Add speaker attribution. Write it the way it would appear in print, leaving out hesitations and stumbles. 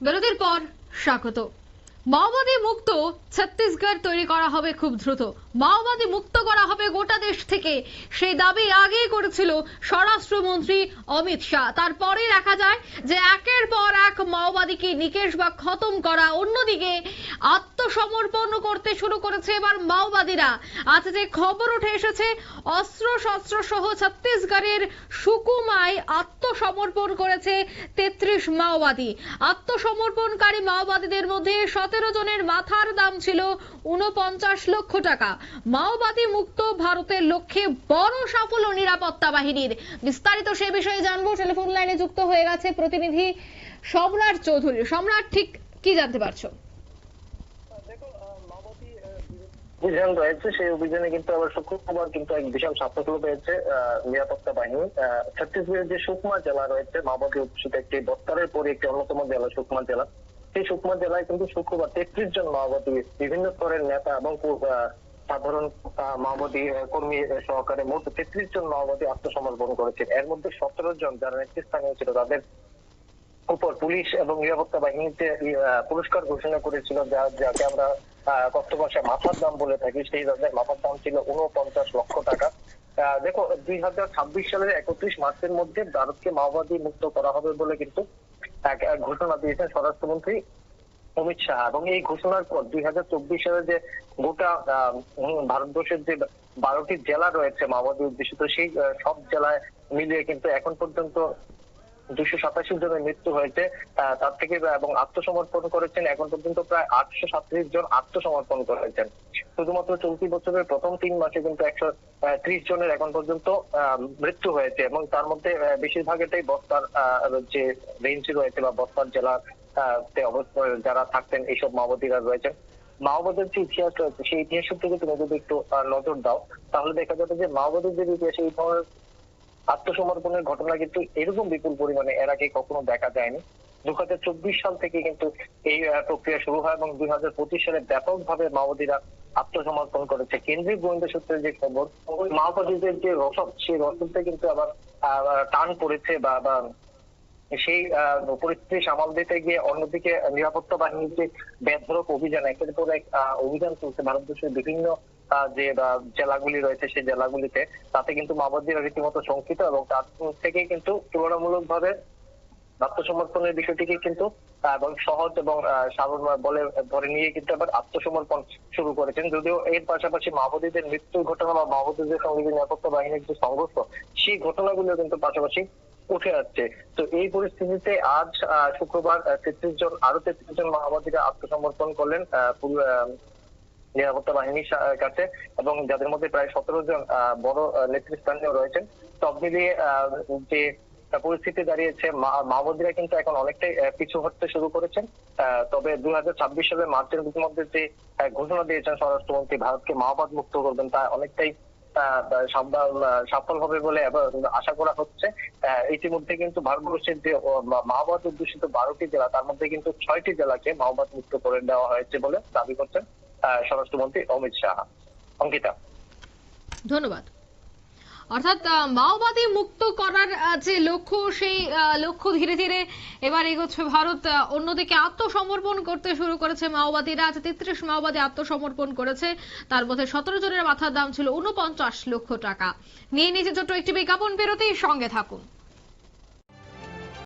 Speaker 1: বিরতির পর স্বাগত। মাওবাদী মুক্ত ছত্তিশগড় তৈরি করা হবে খুব দ্রুত। মাওবাদী মুক্ত করা হবে গোটা দেশ থেকে, সেই দাবি আগেই করেছিল স্বরাষ্ট্রমন্ত্রী অমিত শাহ। তারপরে দেখা যায় যে একের পর এক মাওবাদীকে নিকেশ বা খতম করা, অন্যদিকে আত্মসমর্পণ করতে শুরু করেছে এবার মাওবাদীরা। আজ যে খবর উঠে এসেছে, অস্ত্র শস্ত্র সহ ছত্তিশগড়ের সুকুমায় আত্মসমর্পণ করেছে 33 মাওবাদী। আত্মসমর্পণকারী মাওবাদীদের মধ্যে 17 জনের মাথার দাম ছিল 49 লক্ষ টাকা। মাওবাদী মুক্ত ভারতের লক্ষ্যে বড় সাফল্য নিরাপত্তা বাহিনীর। বিস্তারিত সে বিষয়ে জানবো। টেলিফোন লাইনে যুক্ত হয়ে গেছে প্রতিনিধি সম্রাট চৌধুরী। সম্রাট, ঠিক কি জানতে পারছো?
Speaker 2: অভিযান রয়েছে, সেই অভিযানে কিন্তু আবার শুক্রবার কিন্তু এক বিশাল সাফল্য পেয়েছে নিরাপত্তা বাহিনী। ছত্তিশগড়ের যে সুকমা জেলা রয়েছে, মাওবাদী অধ্যুষিত একটি বস্তারের পরে একটি অন্যতম জেলা সুকমা জেলা। সেই সুকমা জেলায় কিন্তু শুক্রবার 33 জন মাওবাদী বিভিন্ন স্তরের নেতা এবং সাধারণ মাওবাদী কর্মী সহকারে মোট 33 জন মাওবাদী আত্মসমর্পণ করেছেন। এর মধ্যে 17 জন যারা নেতৃস্থানীয় ছিল তাদের উপর পুলিশ এবং নিরাপত্তা বাহিনীতে পুরস্কার ঘোষণা করেছিল, যাকে আমরা কথ্য ভাষায় মাথার দাম বলে থাকি। সেই মাথার দাম ছিল 49 লক্ষ টাকা। দেখো, 2026 সালের 31 মার্চের মধ্যে ভারতকে মাওবাদী মুক্ত করা হবে বলে কিন্তু এক ঘোষণা দিয়েছেন স্বরাষ্ট্রমন্ত্রী অমিত শাহ। এবং এই ঘোষণার পর 2024 সালে যে গোটা ভারতবর্ষের যে 12টি জেলা রয়েছে মাওবাদী অধ্যুষিত, সেই সব জেলায় মিলিয়ে কিন্তু এখন পর্যন্ত 287 জনের মৃত্যু হয়েছে। তার থেকে এবং আত্মসমর্পণ করেছেন এখন পর্যন্ত প্রায় 837 জন আত্মসমর্পণ করেছেন। শুধুমাত্র চলতি বছরের প্রথম 3 মাসে কিন্তু 130 জনের এখন পর্যন্ত মৃত্যু হয়েছে, এবং তার মধ্যে বেশিরভাগটাই বস্তার যে রেঞ্জ রয়েছে বা বস্তার জেলার যারা থাকতেন এইসব মাওবাদীরা রয়েছেন। মাওবাদীর যে ইতিহাস রয়েছে, সেই ইতিহাসের থেকে তুমি যদি একটু নজর দাও, তাহলে দেখা যাবে যে মাওবাদীদের ইতিহাসে এই ধরনের আত্মসমর্পণের ঘটনা কিন্তু এরকম বিপুল পরিমাণে এর আগে কখনো দেখা যায়নি। 2024 সাল থেকে কিন্তু এই প্রক্রিয়া শুরু হয় এবং 2025 সালে ব্যাপকভাবে মাওবাদীরা আত্মসমর্পণ করেছে। কেন্দ্রীয় গোয়েন্দা সূত্রে যে খবর, মাওবাদীদের যে রসদ, সেই রসদে কিন্তু আবার টান পড়েছে বা সেই পরিস্থিতি সামাল দিতে গিয়ে অন্যদিকে নিরাপত্তা বাহিনীর যে বেধড়ক অভিযান, একের পর এক অভিযান চলছে ভারতবর্ষের বিভিন্ন যে জেলাগুলি রয়েছে সেই জেলাগুলিতে, তাতে কিন্তু মাওবাদীরা রীতিমতো শঙ্কিত এবং তার থেকে কিন্তু তুলনামূলকভাবে আত্মসমর্পণের বিষয়টিকে কিন্তু এবং সহজ এবং সাধারণ বলে ধরে নিয়ে কিন্তু আবার আত্মসমর্পণ শুরু করেছেন। যদিও এর পাশাপাশি মাওবাদীদের মৃত্যুর ঘটনা বা মাওবাদীদের সঙ্গে যে নিরাপত্তা বাহিনীর যে সংঘর্ষ, সেই ঘটনাগুলো কিন্তু পাশাপাশি উঠে আসছে। তো এই পরিস্থিতিতে আজ শুক্রবার আরো 33 জন মাওবাদীরা আত্মসমর্পণ করলেন নিরাপত্তা বাহিনীর কাছে, এবং যাদের মধ্যে প্রায় 17 জন বড় নেতৃস্থানীয় রয়েছেন। সব মিলিয়ে যে পরিস্থিতি দাঁড়িয়েছে, মাওবাদীরা কিন্তু এখন অনেকটাই পিছু হটতে শুরু করেছেন। তবে 2026 সালের মার্চের মধ্যে যে ঘোষণা দিয়েছেন স্বরাষ্ট্রমন্ত্রী ভারতকে মাওবাদ মুক্ত করবেন, তা অনেকটাই সফল হবে বলে আশা করা হচ্ছে। ইতিমধ্যে কিন্তু ভারতবর্ষের যে মাওবাদ অধ্যুষিত 12টি জেলা, তার মধ্যে কিন্তু 6টি জেলাকে মাওবাদ মুক্ত করে দেওয়া হয়েছে বলে দাবি করছেন স্বরাষ্ট্রমন্ত্রী অমিত শাহ। অঙ্কিতা,
Speaker 1: ধন্যবাদ। অর্থাৎ মাওবাদী মুক্ত করার যে লক্ষ্য, সেই লক্ষ্য ধীরে ধীরে এবার এগোচ্ছে ভারত। অন্যদিকে আত্মসমর্পণ করতে শুরু করেছে মাওবাদীরা। আজ 33 মাওবাদী আত্মসমর্পণ করেছে, তার মধ্যে 17 জনের মাথার দাম ছিল 49 লক্ষ টাকা। নিয়ে নিচে ছোট্ট একটি বিজ্ঞাপন বিরতি, সঙ্গে থাকুন।